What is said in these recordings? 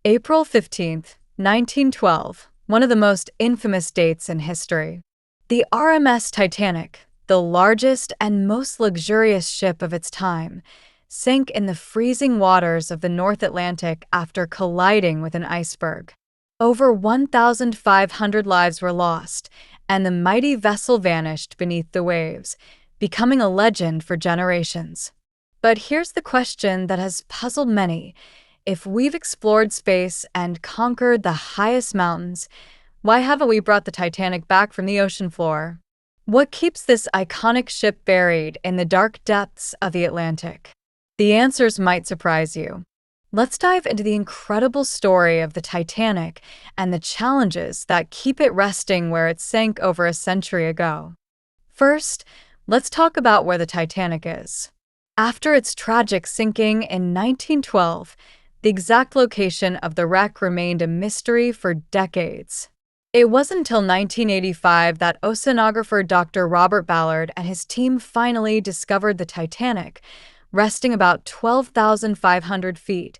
April 15th, 1912, one of the most infamous dates in history. The RMS Titanic, the largest and most luxurious ship of its time, sank in the freezing waters of the North Atlantic after colliding with an iceberg. Over 1,500 lives were lost, and the mighty vessel vanished beneath the waves, becoming a legend for generations. But here's the question that has puzzled many. If we've explored space and conquered the highest mountains, why haven't we brought the Titanic back from the ocean floor? What keeps this iconic ship buried in the dark depths of the Atlantic? The answers might surprise you. Let's dive into the incredible story of the Titanic and the challenges that keep it resting where it sank over a century ago. First, let's talk about where the Titanic is. After its tragic sinking in 1912, the exact location of the wreck remained a mystery for decades. It wasn't until 1985 that oceanographer Dr. Robert Ballard and his team finally discovered the Titanic, resting about 12,500 feet,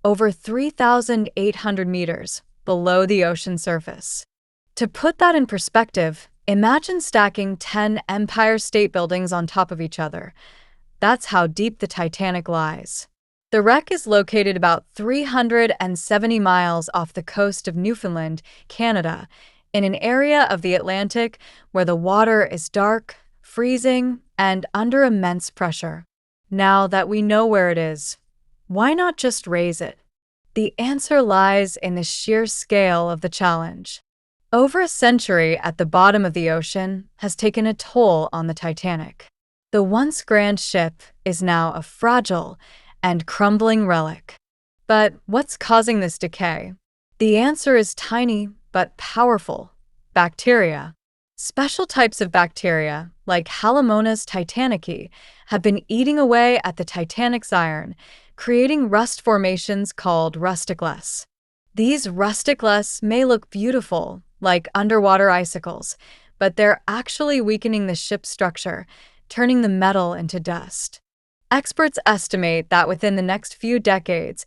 over 3,800 meters, below the ocean surface. To put that in perspective, imagine stacking 10 Empire State Buildings on top of each other. That's how deep the Titanic lies. The wreck is located about 370 miles off the coast of Newfoundland, Canada, in an area of the Atlantic where the water is dark, freezing, and under immense pressure. Now that we know where it is, why not just raise it? The answer lies in the sheer scale of the challenge. Over a century at the bottom of the ocean has taken a toll on the Titanic. The once grand ship is now a fragile and crumbling relic. But what's causing this decay? The answer is tiny but powerful: bacteria. Special types of bacteria, like Halomonas titanici, have been eating away at the Titanic's iron, creating rust formations called rusticles. These rusticles may look beautiful, like underwater icicles, but they're actually weakening the ship's structure, turning the metal into dust. Experts estimate that within the next few decades,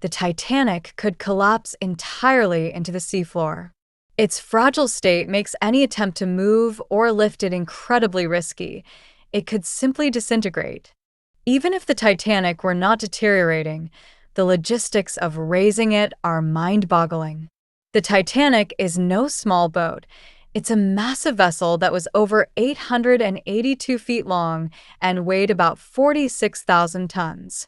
the Titanic could collapse entirely into the seafloor. Its fragile state makes any attempt to move or lift it incredibly risky. It could simply disintegrate. Even if the Titanic were not deteriorating, the logistics of raising it are mind-boggling. The Titanic is no small boat. It's a massive vessel that was over 882 feet long and weighed about 46,000 tons.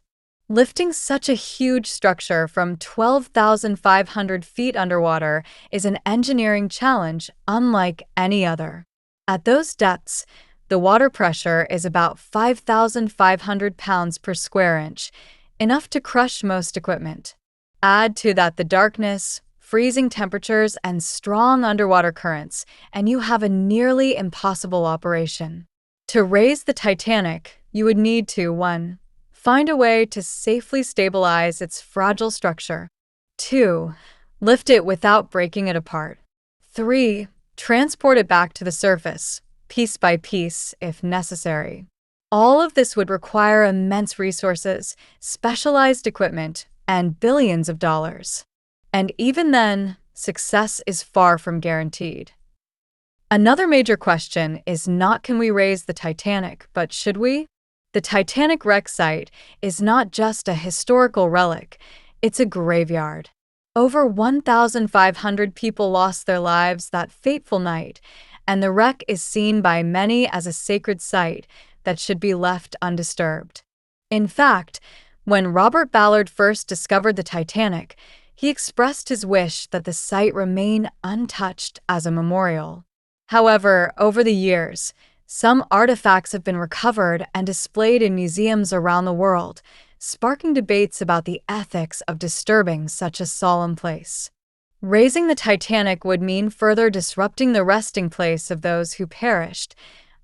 Lifting such a huge structure from 12,500 feet underwater is an engineering challenge unlike any other. At those depths, the water pressure is about 5,500 pounds per square inch, enough to crush most equipment. Add to that the darkness, freezing temperatures, and strong underwater currents, and you have a nearly impossible operation. To raise the Titanic, you would need to 1. Find a way to safely stabilize its fragile structure. 2. Lift it without breaking it apart. 3. Transport it back to the surface, piece by piece, if necessary. All of this would require immense resources, specialized equipment, and billions of dollars. And even then, success is far from guaranteed. Another major question is not can we raise the Titanic, but should we? The Titanic wreck site is not just a historical relic, it's a graveyard. Over 1,500 people lost their lives that fateful night, and the wreck is seen by many as a sacred site that should be left undisturbed. In fact, when Robert Ballard first discovered the Titanic, he expressed his wish that the site remain untouched as a memorial. However, over the years, some artifacts have been recovered and displayed in museums around the world, sparking debates about the ethics of disturbing such a solemn place. Raising the Titanic would mean further disrupting the resting place of those who perished,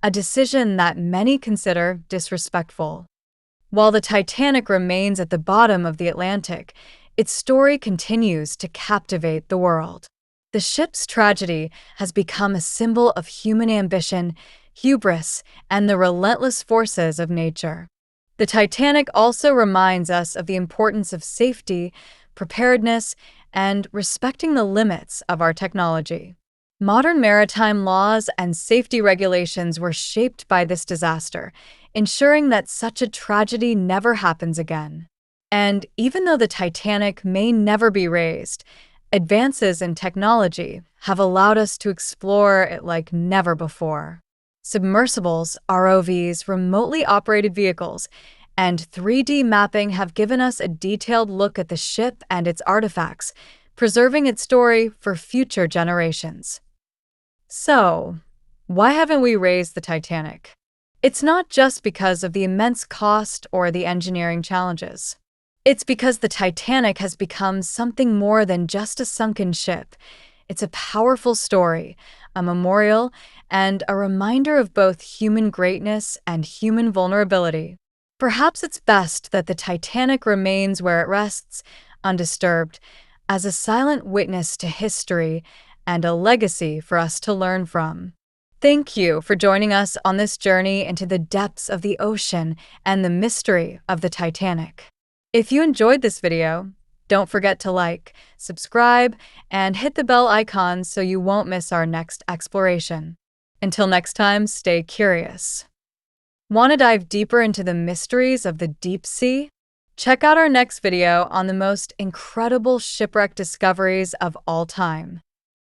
a decision that many consider disrespectful. While the Titanic remains at the bottom of the Atlantic, its story continues to captivate the world. The ship's tragedy has become a symbol of human ambition, hubris, and the relentless forces of nature. The Titanic also reminds us of the importance of safety, preparedness, and respecting the limits of our technology. Modern maritime laws and safety regulations were shaped by this disaster, ensuring that such a tragedy never happens again. And even though the Titanic may never be raised, advances in technology have allowed us to explore it like never before. Submersibles, ROVs, remotely operated vehicles, and 3D mapping have given us a detailed look at the ship and its artifacts, preserving its story for future generations. So, why haven't we raised the Titanic? It's not just because of the immense cost or the engineering challenges. It's because the Titanic has become something more than just a sunken ship. It's a powerful story, a memorial, and a reminder of both human greatness and human vulnerability. Perhaps it's best that the Titanic remains where it rests, undisturbed, as a silent witness to history and a legacy for us to learn from. Thank you for joining us on this journey into the depths of the ocean and the mystery of the Titanic. If you enjoyed this video, don't forget to like, subscribe, and hit the bell icon so you won't miss our next exploration. Until next time, stay curious. Want to dive deeper into the mysteries of the deep sea? Check out our next video on the most incredible shipwreck discoveries of all time.